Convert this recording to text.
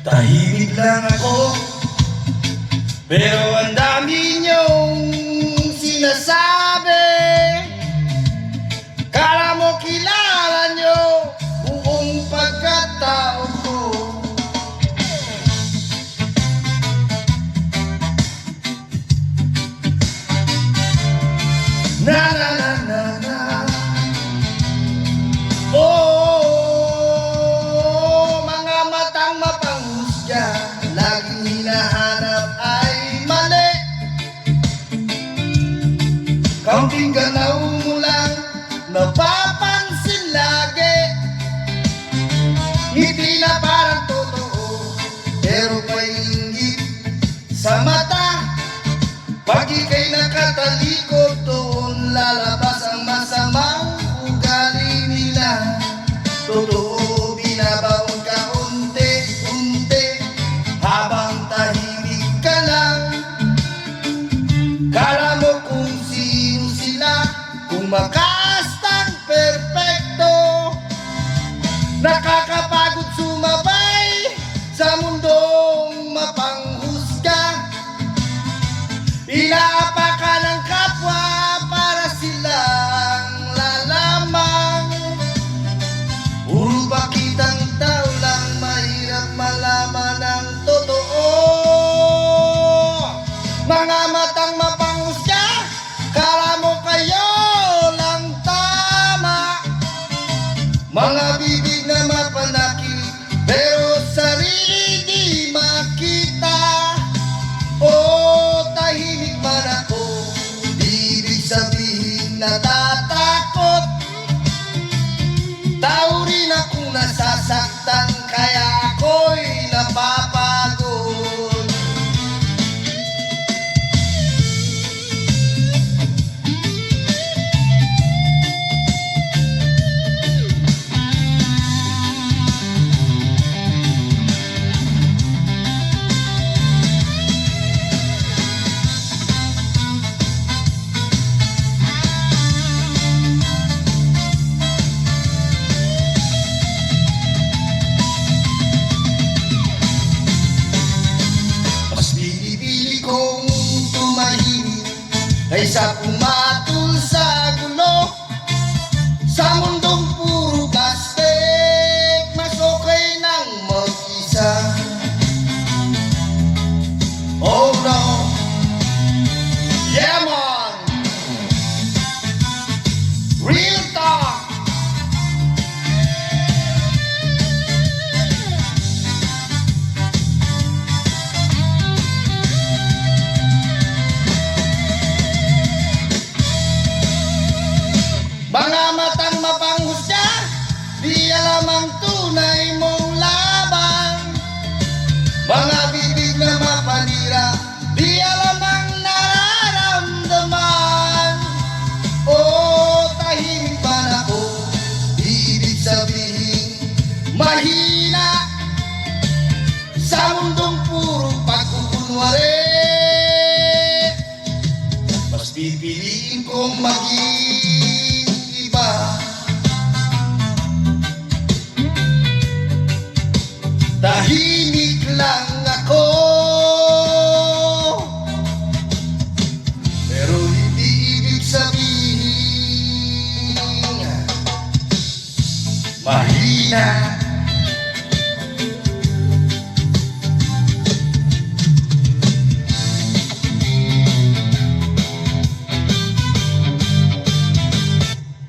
Tahimik lang ako, pero ang dami niyong sinasabi. Kala mo kilala niyo buong pagkatao ko. Na na na na na. Mga matang mapanghusga, laging hinahanap ay mali. Kaunting galaw mo lang, napapansin lagi. Ngiti na parang totoo, pero may inggit sa mata. Pag ika'y nakatalikod, doon lalabas ang masamang ugali nila. Totoo, binabaon ka unti-unti habang tahimik ka lang. Kala mo kung sino sila, kung makastang perpekto. Nakakapagod sumabay sa mundong mapanghusga. Inaapaka ng kapwa para silang lalamang. Puro bakitang tao lang, mahirap malaman ang totoo. Mga matang mapanghusga, kala mo kayo lang tama. Mga bibig na mapanakit, pero sarili di makita. Tahimik man ako, ibig sabihin natatakot. Tao rin akong nasasaktan, kaya ako'y napapagod. Kung tumahimik kaysa pumatol sa gulo. Sa mundong puro plastic, mas okay nang mag-isa. Oh no, yeah man, real talk. Mga matang mapanghusga, di alam ang tunay mong laban. Mga bibig na mapanira, di alam ang nararamdaman. Tahimik man ako, ibig sabihin mahina. Sa mundong puro pagkukunwari, mas pipiliin kong maging tahimik lang ako, pero hindi ibig sabihin mahina.